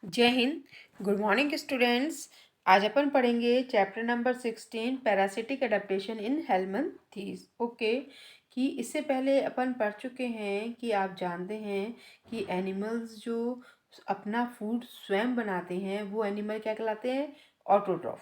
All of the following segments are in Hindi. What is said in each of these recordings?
जय हिंद। Good morning students. आज अपन पढ़ेंगे चैप्टर नंबर 16 पैरासिटिक एडेप्टेशन इन हेलमिंथीज। ओके, कि इससे पहले अपन पढ़ चुके हैं कि आप जानते हैं कि एनिमल्स जो अपना फूड स्वयं बनाते हैं वो एनिमल क्या कहलाते हैं? ऑटोट्रॉफ।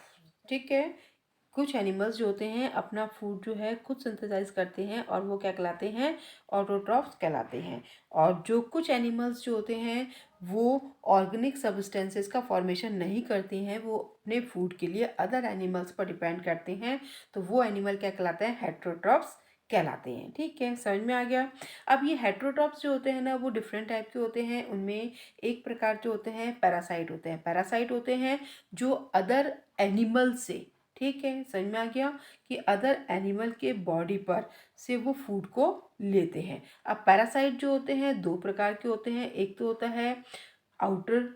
ठीक है। कुछ एनिमल्स जो होते हैं अपना फूड जो है खुद सिंथेसाइज करते हैं और वो क्या कहलाते हैं? ऑटोट्रॉफ्स कहलाते हैं। और जो कुछ एनिमल्स जो होते हैं वो ऑर्गेनिक सब्सटेंसेस का फॉर्मेशन नहीं करते हैं, वो अपने फूड के लिए अदर एनिमल्स पर डिपेंड करते हैं, तो वो एनिमल क्या कहलाते हैं? हेट्रोट्रॉफ्स कहलाते हैं। ठीक है, समझ में आ गया। अब ये हेट्रोट्रॉफ्स जो होते हैं ना, वो डिफरेंट टाइप के होते हैं। उनमें एक प्रकार जो होते हैं पैरासाइट होते हैं। पैरासाइट होते हैं जो अदर एनिमल से, ठीक है, समझ में आ गया, कि अदर एनिमल के बॉडी पर से वो फूड को लेते हैं। अब पैरासाइट जो होते हैं दो प्रकार के होते हैं। एक तो होता है आउटर,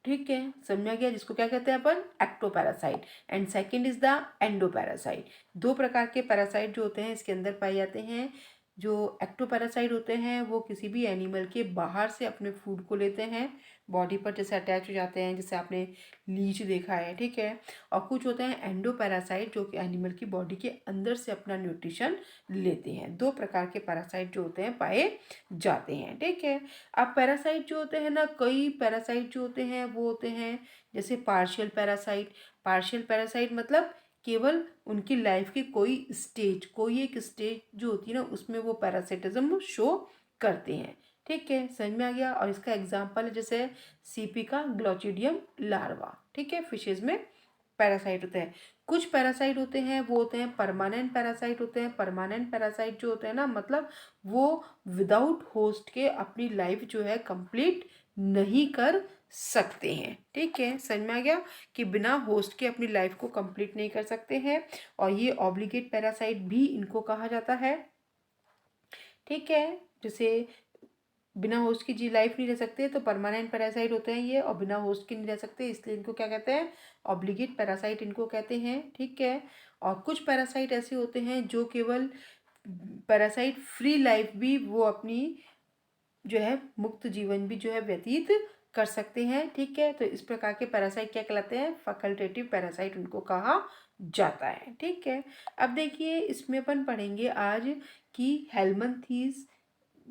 ठीक है, समझ में आ गया, जिसको क्या कहते हैं अपन? Ectoparasite. And second is the endoparasite. दो प्रकार के पैरासाइट जो होते हैं इसके अंदर पाए जाते हैं। जो एक्टोपैरासाइट होते हैं वो किसी भी एनिमल के बाहर से अपने फूड को लेते हैं, बॉडी पर जैसे अटैच हो जाते हैं, जैसे आपने लीच देखा है। ठीक है। और कुछ होते हैं एंडोपैरासाइट जो कि एनिमल की बॉडी के अंदर से अपना न्यूट्रिशन लेते हैं। दो प्रकार के पैरासाइट जो होते हैं पाए जाते हैं। ठीक है। अब पैरासाइट जो होते हैं ना, कई पैरासाइट जो होते हैं वो होते हैं जैसे पार्शियल पैरासाइट। पार्शियल पैरासाइट मतलब केवल उनकी लाइफ की कोई एक स्टेज जो होती है ना उसमें वो पैरासिटिज्म शो करते हैं। ठीक है, समझ में आ गया। और इसका एग्जांपल है जैसे सीपी का ग्लोचिडियम लार्वा। ठीक है, फिशेज में पैरासाइट होते हैं। कुछ पैरासाइट होते हैं वो होते हैं परमानेंट पैरासाइट होते हैं। परमानेंट पैरासाइट जो होते हैं ना, मतलब वो विदाउट होस्ट के अपनी लाइफ जो है कंप्लीट नहीं कर सकते हैं। ठीक है, समझ में आ गया कि बिना होस्ट के अपनी लाइफ को कंप्लीट नहीं कर सकते हैं। और ये ऑब्लिगेट पैरासाइट भी इनको कहा जाता है। ठीक है, जैसे बिना होस्ट की जी लाइफ नहीं रह सकते तो परमानेंट पैरासाइट होते हैं ये, और बिना होस्ट के नहीं रह सकते इसलिए इनको क्या कहते हैं? ऑब्लिगेट पैरासाइट इनको कहते हैं। ठीक है। और कुछ पैरासाइट ऐसे होते हैं जो केवल पैरासाइट फ्री लाइफ भी वो अपनी जो है मुक्त जीवन भी जो है व्यतीत कर सकते हैं। ठीक है, तो इस प्रकार के पैरासाइट क्या कहलाते हैं? फैकल्टेटिव पैरासाइट उनको कहा जाता है। ठीक है। अब देखिए इसमें अपन पढ़ेंगे आज कि हेलमिंथीज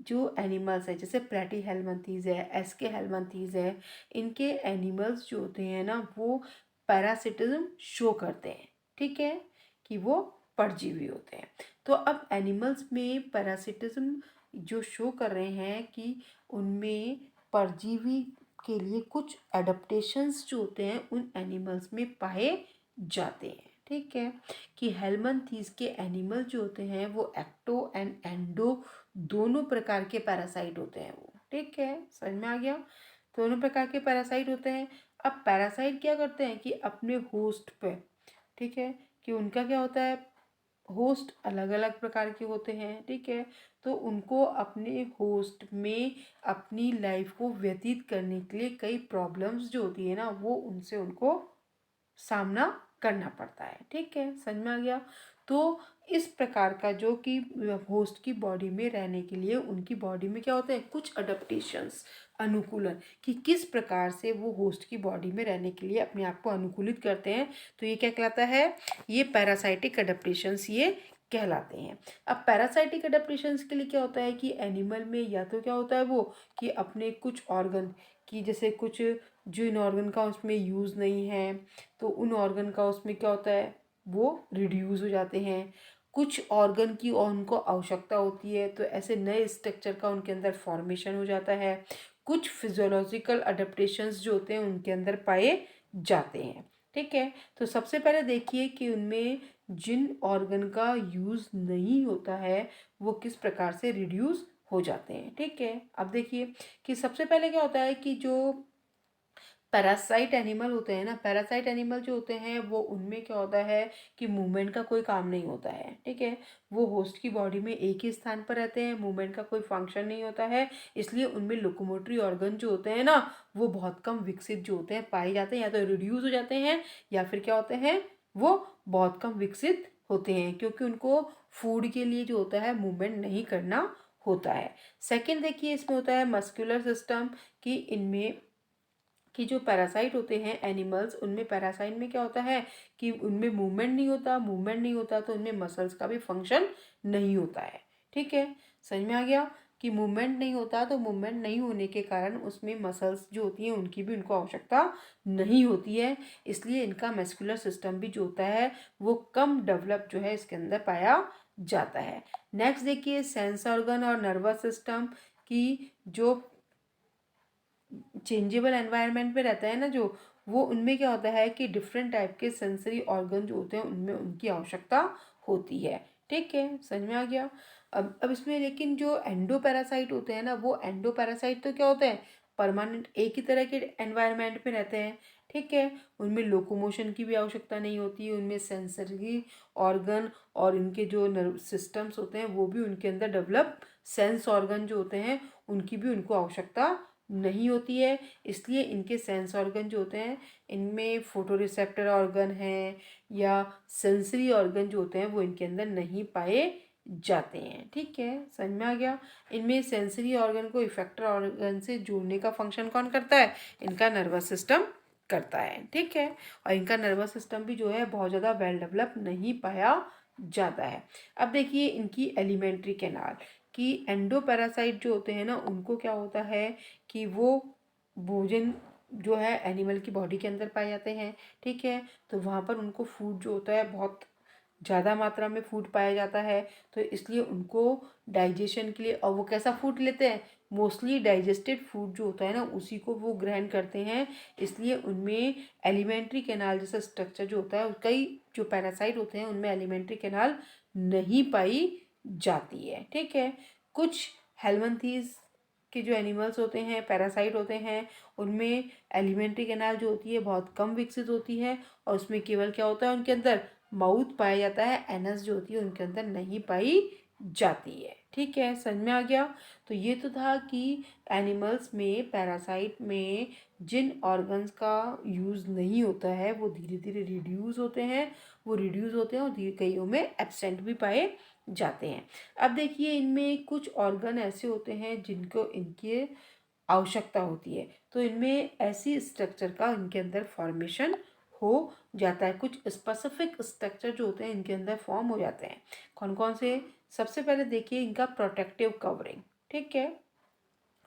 जो एनिमल्स है, जैसे प्लेटी हेलमिंथीज है, एसके हेलमिंथीज है, इनके एनिमल्स जो होते हैं ना वो पैरासिटिज्म शो करते हैं। ठीक है, कि वो परजीवी होते हैं। तो अब एनिमल्स में पैरासिटिज्म जो शो कर रहे हैं कि उनमें परजीवी के लिए कुछ एडप्टेशंस जो होते हैं उन एनिमल्स में पाए जाते हैं। ठीक है, कि हेलमिंथीज के एनिमल जो होते हैं वो एक्टो एंड एंडो दोनों प्रकार के पैरासाइट होते हैं वो। ठीक है, समझ में आ गया। दोनों प्रकार के पैरासाइट होते हैं। अब पैरासाइट क्या करते हैं कि अपने होस्ट पे, ठीक है, कि उनका क्या होता है, होस्ट अलग अलग प्रकार के होते हैं। ठीक है, तो उनको अपने होस्ट में अपनी लाइफ को व्यतीत करने के लिए कई प्रॉब्लम्स जो होती है ना वो उनसे उनको सामना करना पड़ता है। ठीक है, समझ में आ गया। तो इस प्रकार का जो कि होस्ट की बॉडी में रहने के लिए उनकी बॉडी में क्या होता है, कुछ अडेप्टेशंस, अनुकूलन, कि किस प्रकार से वो होस्ट की बॉडी में रहने के लिए अपने आप को अनुकूलित करते हैं, तो ये क्या कहलाता है? ये पैरासाइटिक अडेप्टेशंस ये कहलाते हैं। अब पैरासाइटिक अडेप्टेशंस के लिए क्या होता है कि एनिमल में या तो क्या होता है वो कि अपने कुछ ऑर्गन की, जैसे कुछ जो इन ऑर्गन का उसमें यूज़ नहीं है तो उन ऑर्गन का उसमें क्या होता है वो रिड्यूस हो जाते हैं। कुछ ऑर्गन की और उनको आवश्यकता होती है तो ऐसे नए स्ट्रक्चर का उनके अंदर फॉर्मेशन हो जाता है। कुछ फिजियोलॉजिकल अडेप्टेशंस जो होते हैं उनके अंदर पाए जाते हैं। ठीक है, तो सबसे पहले देखिए कि उनमें जिन ऑर्गन का यूज़ नहीं होता है वो किस प्रकार से रिड्यूस हो जाते हैं। ठीक है, अब देखिए कि सबसे पहले क्या होता है कि जो पैरासाइट एनिमल होते हैं ना, पैरासाइट एनिमल जो होते हैं वो उनमें क्या होता है कि मूवमेंट का कोई काम नहीं होता है। ठीक है, वो होस्ट की बॉडी में एक ही स्थान पर रहते हैं, मूवमेंट का कोई फंक्शन नहीं होता है, इसलिए उनमें लोकोमोटरी ऑर्गन जो होते हैं ना वो बहुत कम विकसित जो होते हैं पाए जाते हैं, या तो रिड्यूस हो जाते हैं या फिर क्या होते हैं वो बहुत कम विकसित होते हैं, क्योंकि उनको फूड के लिए जो होता है मूवमेंट नहीं करना होता है। सेकेंड देखिए इसमें होता है मस्कुलर सिस्टम, कि इनमें कि जो पैरासाइट होते हैं एनिमल्स, उनमें पैरासाइट में क्या होता है कि उनमें मूवमेंट नहीं होता तो उनमें मसल्स का भी फंक्शन नहीं होता है। ठीक है, समझ में आ गया कि मूवमेंट नहीं होता, तो मूवमेंट नहीं होने के कारण उसमें मसल्स जो होती हैं उनकी भी उनको आवश्यकता नहीं होती है, इसलिए इनका मस्कुलर सिस्टम भी जो होता है वो कम डेवलप जो है इसके अंदर पाया जाता है। नेक्स्ट देखिए सेंस ऑर्गन और नर्वस सिस्टम की जो चेंजेबल एनवायरनमेंट में रहता है ना, जो वो उनमें क्या होता है कि डिफरेंट टाइप के सेंसरी ऑर्गन जो होते हैं उनमें उनकी आवश्यकता होती है। ठीक है, समझ में आ गया। अब इसमें लेकिन जो एंडोपैरासाइट होते हैं ना, वो एंडोपैरासाइट तो क्या होते हैं, परमानेंट एक ही तरह के एनवायरनमेंट में रहते हैं। ठीक है, उनमें लोकोमोशन की भी आवश्यकता नहीं होती, उनमें सेंसरी ऑर्गन और इनके जो नर्व सिस्टम्स होते हैं वो भी उनके अंदर डेवलप, सेंस ऑर्गन जो होते हैं उनकी भी उनको आवश्यकता नहीं होती है, इसलिए इनके सेंस ऑर्गन जो होते हैं इनमें फोटो रिसेप्टर ऑर्गन है या सेंसरी ऑर्गन जो होते हैं वो इनके अंदर नहीं पाए जाते हैं। ठीक है, समझ में आ गया। इनमें सेंसरी ऑर्गन को इफेक्टर ऑर्गन से जोड़ने का फंक्शन कौन करता है, इनका नर्वस सिस्टम करता है। ठीक है, और इनका नर्वस सिस्टम भी जो है बहुत ज़्यादा वेल डेवलप नहीं पाया जाता है। अब देखिए इनकी एलिमेंट्री कैनाल कि एंडोपैरासाइट जो होते हैं ना उनको क्या होता है कि वो भोजन जो है एनिमल की बॉडी के अंदर पाए जाते हैं। ठीक है, तो वहाँ पर उनको फूड जो होता है बहुत ज़्यादा मात्रा में फूड पाया जाता है, तो इसलिए उनको डाइजेशन के लिए, और वो कैसा फूड लेते हैं, मोस्टली डाइजेस्टेड फूड जो होता है ना उसी को वो ग्रहण करते हैं, इसलिए उनमें एलिमेंट्री कैनाल जैसा स्ट्रक्चर जो होता है, कई जो पैरासाइट होते हैं उनमें एलिमेंट्री कैनाल नहीं पाई जाती है। ठीक है, कुछ हेलमिंथीज के जो एनिमल्स होते हैं, पैरासाइट होते हैं, उनमें एलिमेंट्री कैनाल जो होती है बहुत कम विकसित होती है, और उसमें केवल क्या होता है उनके अंदर माउथ पाया जाता है, एनस जो होती है उनके अंदर नहीं पाई जाती है। ठीक है, समझ में आ गया। तो ये तो था कि एनिमल्स में पैरासाइट में जिन ऑर्गन्स का यूज़ नहीं होता है वो धीरे धीरे रिड्यूस होते हैं, और धीरे कईयों में एब्सेंट भी पाए जाते हैं। अब देखिए इनमें कुछ ऑर्गन ऐसे होते हैं जिनको इनकी आवश्यकता होती है, तो इनमें ऐसी स्ट्रक्चर का इनके अंदर फॉर्मेशन हो जाता है, कुछ स्पेसिफिक स्ट्रक्चर जो होते हैं इनके अंदर फॉर्म हो जाते हैं। कौन कौन से, सबसे पहले देखिए इनका प्रोटेक्टिव कवरिंग। ठीक है,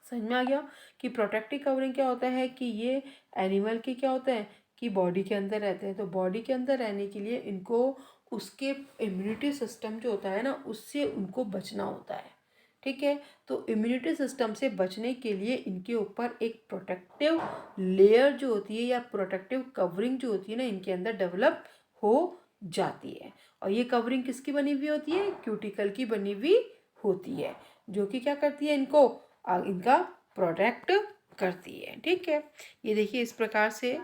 समझ में आ गया कि प्रोटेक्टिव कवरिंग क्या होता है कि ये एनिमल के क्या होते हैं कि बॉडी के अंदर रहते हैं, तो बॉडी के अंदर रहने के लिए इनको उसके इम्यूनिटी सिस्टम जो होता है ना उससे उनको बचना होता है। ठीक है, तो इम्यूनिटी सिस्टम से बचने के लिए इनके ऊपर एक प्रोटेक्टिव लेयर जो होती है या प्रोटेक्टिव कवरिंग जो होती है ना इनके अंदर डेवलप हो जाती है, और ये कवरिंग किसकी बनी हुई होती है, क्यूटिकल की बनी हुई होती है, जो कि क्या करती है इनको इनका प्रोटेक्ट करती है। ठीक है, ये देखिए इस प्रकार से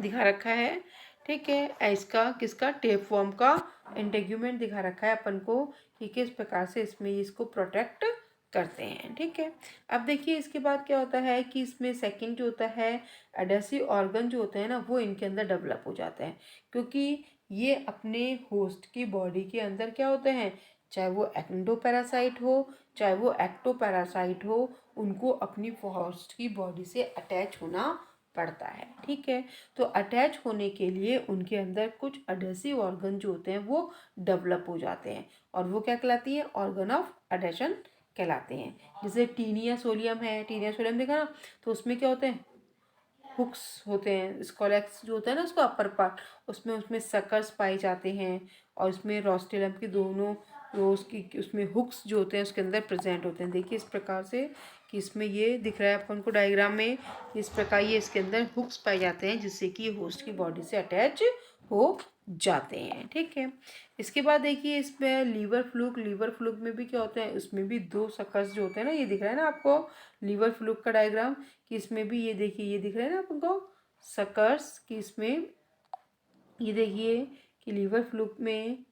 दिखा रखा है। ठीक है, इसका किसका टेप फॉर्म का इंटेग्यूमेंट दिखा रखा है अपन को कि किस प्रकार से इसमें इसको प्रोटेक्ट करते हैं। ठीक है, अब देखिए इसके बाद क्या होता है कि इसमें सेकंड जो होता है एडेसिव ऑर्गन जो होते हैं ना वो इनके अंदर डेवलप हो जाते हैं, क्योंकि ये अपने होस्ट की बॉडी के अंदर क्या होते हैं, चाहे वो एंडोपैरासाइट हो चाहे वो एक्टोपैरासाइट हो, उनको अपनी होस्ट की बॉडी से अटैच होना पड़ता है। ठीक है, तो अटैच होने के लिए उनके अंदर कुछ अडेसिव ऑर्गन जो होते हैं वो डेवलप हो जाते हैं, और वो क्या कहलाती है, ऑर्गन ऑफ अडेशन कहलाते हैं। जैसे टीनिया सोलियम है, टीनिया सोलियम देखा ना, तो उसमें क्या होते हैं, हुक्स होते हैं, स्कोलेक्स जो होता है ना उसका अपर पार्ट, उसमें उसमें सकर्स पाए जाते हैं, और उसमें रोस्टेलम की दोनों रोज की उसमें हुक्स जो होते हैं उसके अंदर प्रेजेंट होते हैं। देखिए इस प्रकार से कि इसमें ये दिख रहा है अपन को डायग्राम में, इस प्रकार ये इसके अंदर हुक्स पाए जाते हैं जिससे कि होस्ट की बॉडी से अटैच हो जाते हैं। ठीक है, इसके बाद देखिए इसमें लीवर फ्लूक में भी क्या होता है, उसमें भी दो सकर्स जो होते हैं ना, ये दिख रहा है ना आपको लीवर फ्लूक का डायग्राम, कि इसमें भी ये देखिए ये दिख रहा है ना आपको सकर्स, कि इसमें ये देखिए कि लीवर फ्लूक में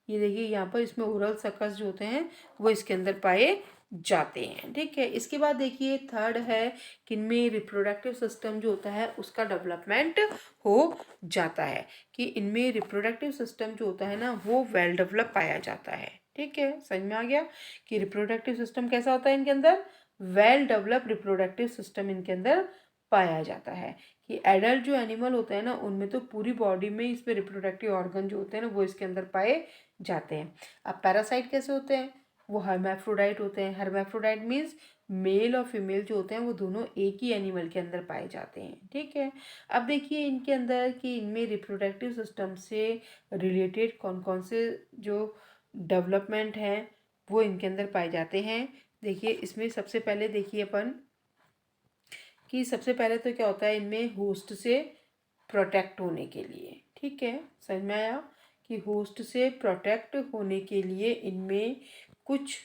ये देखिए यहाँ पर इसमें ओरल सकस जो होते हैं वो इसके अंदर पाए जाते हैं। ठीक है, इसके बाद देखिए थर्ड है कि इनमें रिप्रोडक्टिव सिस्टम जो होता है उसका डेवलपमेंट हो जाता है, कि इनमें रिप्रोडक्टिव सिस्टम जो होता है ना वो वेल डेवलप पाया जाता है। ठीक है, समझ में आ गया कि रिप्रोडक्टिव सिस्टम कैसा होता है इनके अंदर, वेल डेवलप रिप्रोडक्टिव सिस्टम इनके अंदर पाया जाता है। कि एडल्ट जो एनिमल होते हैं ना उनमें तो पूरी बॉडी में इसमें रिप्रोडक्टिव ऑर्गन जो होते हैं ना वो इसके अंदर पाए जाते हैं। अब पैरासाइट कैसे होते हैं? वो हर्मैफ्रोडाइट होते हैं। हर्मैफ्रोडाइट मीन्स मेल और फीमेल जो होते हैं वो दोनों एक ही एनिमल के अंदर पाए जाते हैं। ठीक है। अब देखिए इनके अंदर कि इनमें रिप्रोडक्टिव सिस्टम से रिलेटेड कौन कौन से जो डेवलपमेंट हैं वो इनके अंदर पाए जाते हैं। देखिए इसमें सबसे पहले देखिए अपन कि सबसे पहले तो क्या होता है इनमें होस्ट से प्रोटेक्ट होने के लिए, ठीक है, समझ में आया कि होस्ट से प्रोटेक्ट होने के लिए इनमें कुछ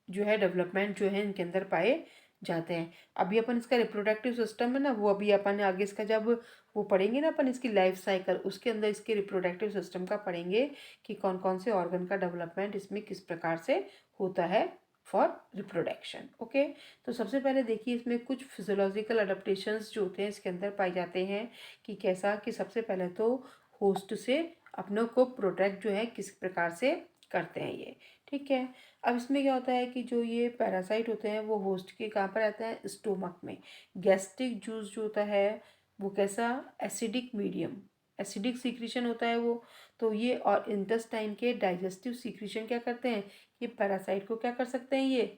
जो है डेवलपमेंट जो है इनके अंदर पाए जाते हैं। अभी अपन इसका रिप्रोडक्टिव सिस्टम है ना वो अभी अपन आगे इसका जब वो पढ़ेंगे ना अपन इसकी लाइफ साइकिल उसके अंदर इसके रिप्रोडक्टिव सिस्टम का पढ़ेंगे कि कौन कौन से ऑर्गन का डेवलपमेंट इसमें किस प्रकार से होता है फॉर रिप्रोडक्शन। ओके, तो सबसे पहले देखिए इसमें कुछ फिजियोलॉजिकल अडेप्टेशंस जो होते हैं इसके अंदर पाए जाते हैं कि कैसा कि सबसे पहले तो होस्ट से अपनों को प्रोटेक्ट जो है किस प्रकार से करते हैं ये, ठीक है। अब इसमें क्या होता है कि जो ये पैरासाइट होते हैं वो होस्ट के कहाँ पर रहते हैं? स्टोमक में। गैस्ट्रिक जूस जो होता है वो कैसा? एसिडिक मीडियम, एसिडिक सीक्रेशन होता है वो। तो ये और इंटेस्टाइन के डाइजेस्टिव सीक्रेशन क्या करते हैं? ये पैरासाइट को क्या कर सकते हैं? ये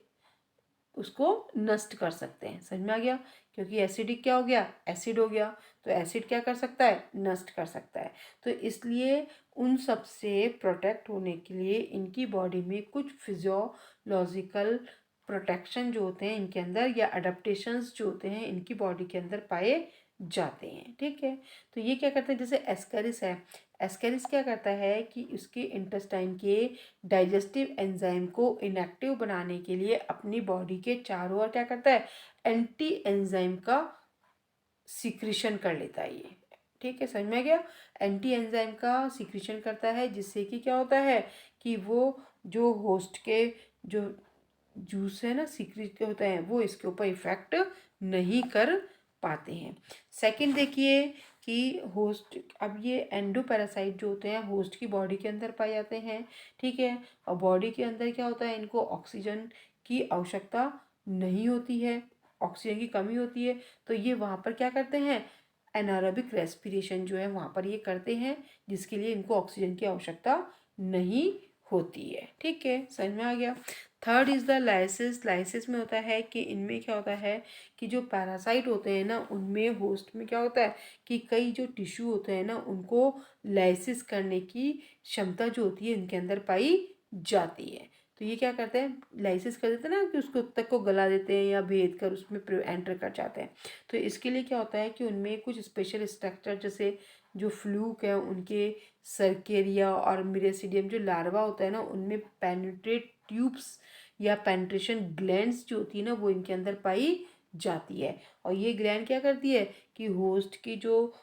उसको नष्ट कर सकते हैं। समझ में आ गया? क्योंकि एसिडिक क्या हो गया? एसिड हो गया। तो एसिड क्या कर सकता है? नष्ट कर सकता है। तो इसलिए उन सब से प्रोटेक्ट होने के लिए इनकी बॉडी में कुछ फिजियोलॉजिकल प्रोटेक्शन जो होते हैं इनके अंदर या अडेप्टेशंस जो होते हैं इनकी बॉडी के अंदर पाए जाते हैं, ठीक है। तो ये क्या करते हैं? जैसे एस्केरिस है, एस्केरिस क्या करता है कि उसके इंटेस्टाइन के डाइजेस्टिव एंजाइम को इनएक्टिव बनाने के लिए अपनी बॉडी के चारों ओर क्या करता है? एंटी एंजाइम का सीक्रेशन कर लेता है ये, ठीक है, समझ में आ गया? एंटी एंजाइम का सीक्रेशन करता है जिससे कि क्या होता है कि वो जो होस्ट के जो जूस है ना सीक्रेट होते हैं वो इसके ऊपर इफेक्ट नहीं कर पाते हैं। सेकंड देखिए कि होस्ट, अब ये एंडोपैरासाइट जो होते हैं होस्ट की बॉडी के अंदर पाए जाते हैं, ठीक है। और बॉडी के अंदर क्या होता है? इनको ऑक्सीजन की आवश्यकता नहीं होती है, ऑक्सीजन की कमी होती है। तो ये वहाँ पर क्या करते हैं? एनारोबिक रेस्पिरेशन जो है वहाँ पर ये करते हैं जिसके लिए इनको ऑक्सीजन की आवश्यकता नहीं होती है, ठीक है, समझ में आ गया। Third is the lysis. Lysis में होता है कि इनमें क्या होता है कि जो पैरासाइट होते हैं ना उनमें होस्ट में क्या होता है कि कई जो टिश्यू होते हैं ना उनको लाइसिस करने की क्षमता जो होती है इनके अंदर पाई जाती है। तो ये क्या करते हैं? लाइसिस कर देते हैं ना कि उसको तक को गला देते हैं या भेद कर उसमें एंटर कर जाते हैं। तो इसके लिए क्या होता है कि उनमें कुछ स्पेशल स्ट्रक्चर जैसे जो फ्लूक है उनके सर्केरिया और मिरेसिडियम जो लार्वा होता है ना उनमें पेनिट्रेट ट्यूब्स या पेनिट्रेशन ग्लैंड्स जो होती है ना वो इनके अंदर पाई जाती है। और ये ग्लैंड क्या करती है कि होस्ट की जो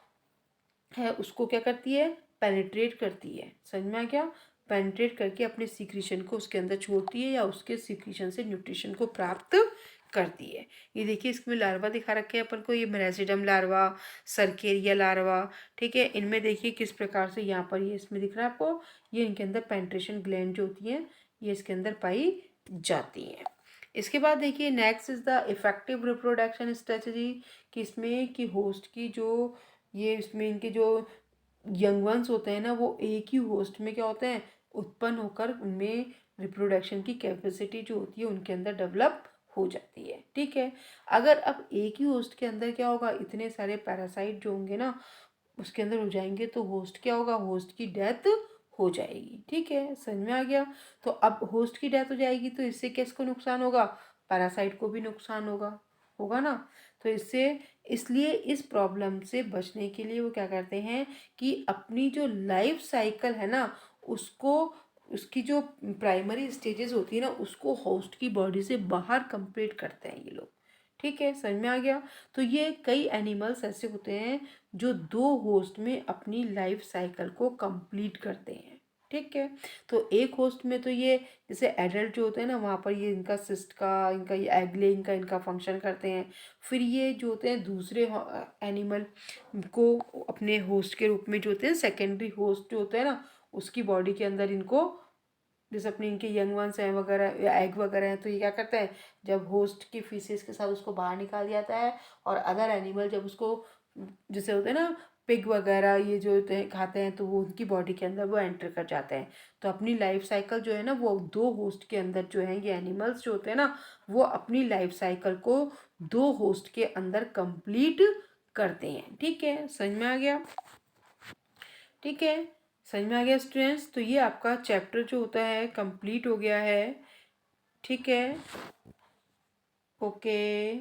है उसको क्या करती है? पेनिट्रेट करती है। समझ में आ गया? पेनिट्रेट करके अपने सीक्रेशन को उसके अंदर छोड़ती है या उसके सीक्रेशन से न्यूट्रिशन को प्राप्त करती है। ये देखिए इसमें लार्वा दिखा रखे हैं अपन को, ये मेरासिडम लार्वा, सर्केरिया लार्वा, ठीक है। इनमें देखिए किस प्रकार से यहाँ पर ये इसमें दिख रहा है आपको, ये इनके अंदर पेनिट्रेशन ग्लैंड जो होती हैं ये इसके अंदर पाई जाती हैं। इसके बाद देखिए next is the effective reproduction strategy कि इसमें कि होस्ट की जो ये इसमें इनके जो यंग वंस होते हैं ना वो एक ही होस्ट में क्या होते हैं? उत्पन्न होकर उनमें रिप्रोडक्शन की कैपेसिटी जो होती है उनके अंदर डेवलप हो जाती है, ठीक है। अगर अब एक ही होस्ट के अंदर क्या होगा? इतने सारे पैरासाइट जो होंगे ना उसके अंदर हो जाएंगे तो होस्ट क्या होगा? होस्ट की डेथ हो जाएगी, ठीक है, समझ में आ गया। तो अब होस्ट की डेथ हो जाएगी तो इससे किसको नुकसान होगा? पैरासाइट को भी नुकसान होगा, होगा ना। तो इससे इसलिए इस प्रॉब्लम से बचने के लिए वो क्या करते हैं कि अपनी जो लाइफ साइकिल है ना उसको, उसकी जो प्राइमरी स्टेजेस होती है ना उसको होस्ट की बॉडी से बाहर कंप्लीट करते हैं ये लोग, ठीक है, समझ में आ गया। तो ये कई एनिमल्स ऐसे होते हैं जो दो होस्ट में अपनी लाइफ साइकिल को कंप्लीट करते हैं, ठीक है। तो एक होस्ट में तो ये जैसे एडल्ट जो होते हैं ना वहाँ पर ये इनका सिस्ट का, इनका ये एग लेइंग का इनका फंक्शन करते हैं। फिर ये जो होते हैं दूसरे एनिमल को अपने होस्ट के रूप में जो होते हैं सेकेंडरी होस्ट जो होते हैं ना उसकी बॉडी के अंदर इनको जैसे अपने इनके यंग वंस हैं वगैरह या एग वगैरह हैं, तो ये क्या करते हैं, जब होस्ट की फीसेस के साथ उसको बाहर निकाल दिया जाता है, और अदर एनिमल जब उसको, जैसे होते हैं ना पिग वगैरह, ये जो होते हैं खाते हैं, तो वो उनकी बॉडी के अंदर वो एंटर कर जाते हैं। तो अपनी लाइफ साइकिल जो है ना, वो दो होस्ट के अंदर जो है, ये एनिमल्स जो होते हैं ना, वो अपनी लाइफ साइकिल को दो होस्ट के अंदर कंप्लीट करते हैं। ठीक है, समझ में आ गया? ठीक है, समझ में आ गया स्टूडेंट्स? तो ये आपका चैप्टर जो होता है कंप्लीट हो गया है। ठीक है, ओके।